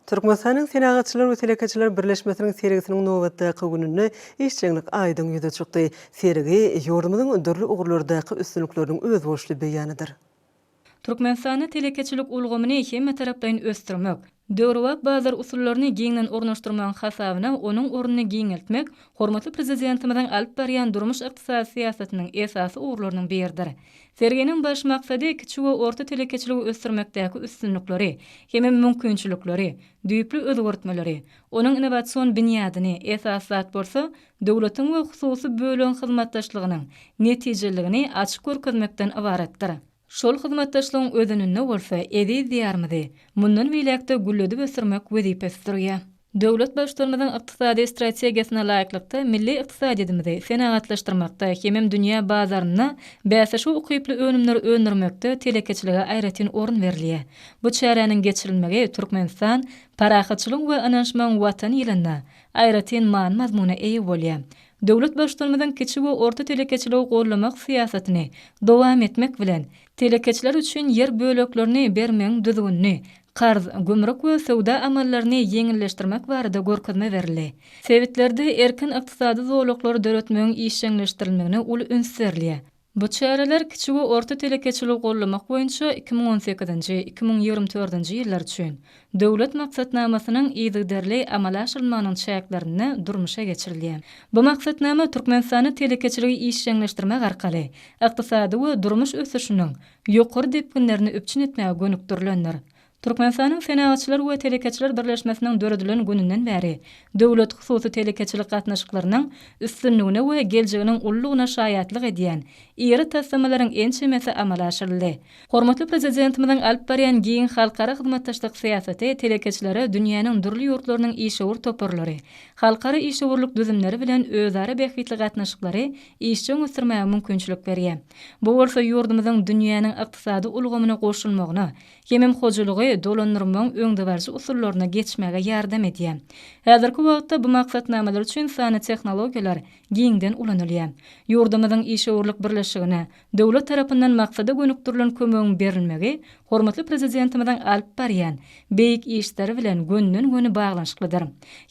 Türkmenistanyň senagatçylar we telekaçylar birleşmesiniň sergisiniň nowatdaky gününe işçilik aýdyň ýüze çykdy. Sergi ýurdumyzyň dörli ugurlardaky üstünlikleriniň öz boşly beýanydyr. Türkmenistany telekaçylyk ulgamyny hemme tarapdan ösdürmek, döwrewap bazar usullaryny giňden ornaşdyrmagyň hasabyna onuň ornuny giňeltmek, hormatly prezidentimiziň alyp barýan durmuş ykdysady siýasatynyň esasy ugurlarynyň biridir. Serginiň baş maksady kiçik we orta telekaçylygy ösdürmekdäki üstünlikleri, hemme mümkinçilikleri, düýpli özgörtmeleri, onuň innowasion binýadyny esas zat bolsa, döwletiň we hususy bölen hyzmatdaşlygynyň netijeligini açyk görkezmekden ibaretdir. Şol hyzmatdaşlygyň özününde bolsa, edi diýarmydy. Mundan beýlekde gülledip ösürmek wezipesidir. Döwlet başlarymyzyň ykdysady strategiýasyna laýyklykda milli ykdysadyýetimizi senagatlaşdyrmakda hemem dünýä bazaryna bäsişi ukyply önümleri öndürmekde telekaçylyga aýratyn orun berilýär. Bu çäreniň geçirilmegi Türkmenistan parahatçylyk we ananşmaň watan ýylynda aýratyn man mazmuny eýe bolýar. Döwlet başlarymyzyň kiçik we orta telekaçylygy gollamak siýasatyny dowam etmek bilen telekaçylar üçin yer böleklerini bermeň düzgünni, qarz, gümrük we sowda amallaryny ýeňilleşdirmek barada görkezme berildi. Sebetlerde erkin ykdysady zowlaklary döretmegiň işçileşdirilmegine uly ünsürlýär. Bu çäreler kiçik we orta telekaçylygy gollamak boýunça 2018-2024 ýyllar üçin döwlet maksatnamasynyň ýygyderli amala aşyrylmagynyň çäklerini durmuşa geçirilýär. Bu maksatnama Türkmenistany telekaçyligi işçileşdirmek arkaly ykdysady we durmuş ösüşiniň ýokary depkinlerini öpçün etmäge gönükdirilendir. Türkmenistanyň senagatçylar we telekaçylar birleşmesiniň döredilen gününden bäri döwlet hususy telekaçylyk gatnaşyklarynyň üstünligine we geljeginiň ullugyna şaýatlyk edýän ýeri tassamalaryň ençemesi amala aşyryldy. Hormatly prezidentimiziň alyp barýan giň halkara hyzmatdaşlyk siýasaty telekaçylary dünýäniň durly ýurtlarynyň işewur toporlary, halkara işewurlyk düzümleri bilen özara bähitli gatnaşyklary işçiň ösürmäge mümkinçilik berýär. Bu bolsa ýurdumyzyň dünýäniň ykdysady ulgamyna goşulmagyna, hemem hojalygy dolanırmaň öňdebarjy usullaryna geçmäge ýardam edýär. Häzirki wagtda bu maksatnamalar üçin sany tehnologiýalar giňden ulanylýar. Ýurdumyzyň işgörlik birleşigine döwlet tarapyndan maksada gönükdirilen kömegiň berilmegi hormatly prezidentimizden alyp barýan beýik işleri bilen gönnün-göni baglanşyklydyr.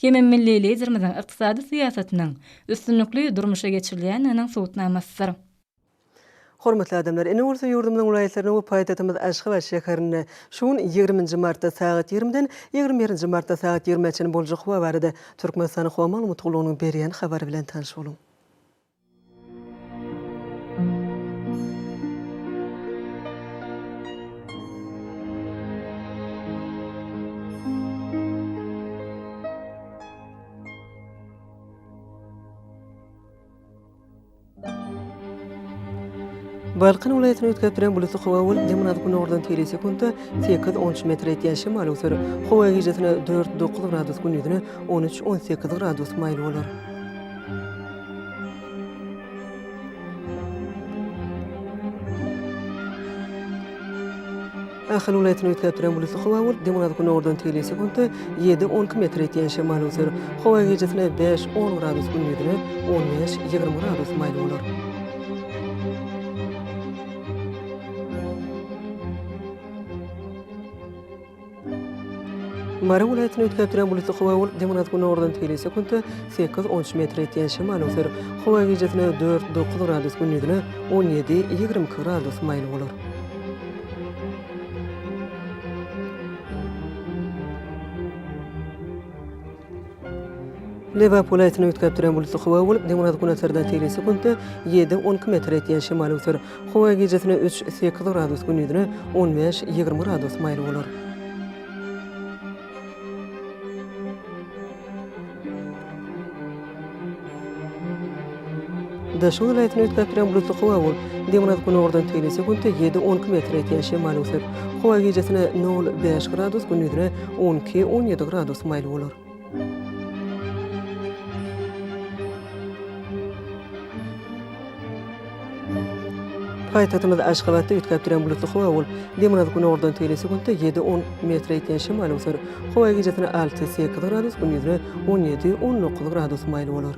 Hem milli liderimiziň ykdysady siýasatynyň üstünlikli durmuşa geçirilýäniň sowutnamasydyr. Hormatly adamlar, ene bolsa ýurdumyň welaýatlaryna we paýtatymyz Aşgabat şäherine şuň 20-nji martda saat 20-den 21-nji martda saat 20-çe boljak hawa barada Türkmenistan hawa maglumatlygynyň berýän habary bilen tanış bolun. Balqan welaýatyny ötkäp bilen buluty hawa bolup demanadyk ordan tele sekundda 8-13 metr etýän şemal ösür. Hawa gijetine 4-9 gradus gündüzüne 13-18 gradus maýly bolar. Ahal welaýatyny ötkäp bilen buluty hawa bolup demanadyk ordan tele sekundda 7-12 metr etýän şemal ösür. Hawa gijetine 5-10 gradus gündüzüne 15-20 gradus maýly bolar. Mara welaýatyny ötkäp bilen buluty hawa bolup demanadyk ordan tele sekundda 8-13 metr etýän şemal ösür. Hawa gijetine 4-9 gradus gündüzüne 17-20 gradus maýly bolar. Lewap welaýatyny ötkäp bilen buluty hawa bolup demanadyk ordan tele sekundda 7-12 metr etýän şemal ösür. Hawa gijetine 3-8 gradus gündüzüne 15-20 gradus maýly bolar. Daşy welaýatyny ötkäp bilen buluty hawa bolup demanadyk ordan tele sekundda 7-12 metr etýän şemal ösür. Hawa gijetine 0-5 gradus gündüzüne 12-17 gradus maýly bolar. Paýtatymyz Aşgabatda ötkäp bilen buluty hawa bolup demanadyk ordan tele sekundda 7-10 metr etýän şemal ösür. Hawa gijetine 6-8 gradus gündüzüne 17-19 gradus maýly bolar.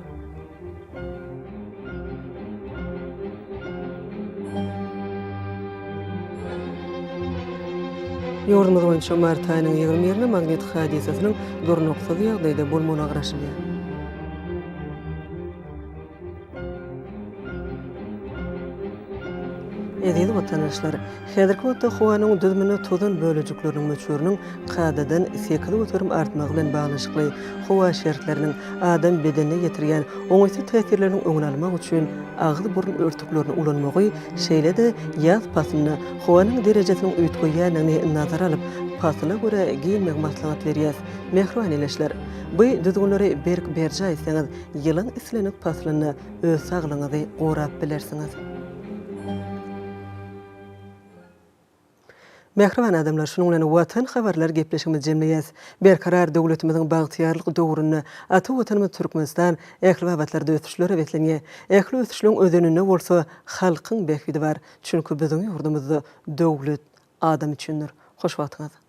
Ýurdumyz boýunça mart aýynyň 20-ine magnetik hadisasynyň bir noktada ýagdaýda bolmagyna garaşylýar. Edil vatandaşlar, häzirki wagtda howanyň düzmüne tozan bölejikleriniň möçüriniň qadadan 8 götürüm artmagy bilen baglanşykly howa şertleriniň adam bedenine getirýän oňaýsy täsirlerini öňüne almak üçin agyl burun örtüklerini ulanmagy şeýle-de ýaz pasyna howanyň derejesiniň öýtgeýäniňi nazara alyp pasyna görä giyinmek maslahat berýär. Mehriban eleşler, bu düzgünleri berk berja etseňiz, ýylyň islenip pasyny öz saglygyňyzy gorap bilersiňiz. Mehriban adamlar, şunun bilen watan habarlar gepleşigimiz jemleýäs. Berkarar döwletimiziň bagtyarlyk döwrüne ata watanymyz Türkmenistan ähli wabatlarda ösüşlere beklenýär. Ähli ösüşlüň özenine bolsa halkyň behbidi bar. Çünki biziň ýurdumyzda döwlet adam üçindir. Hoş wagtyňyz.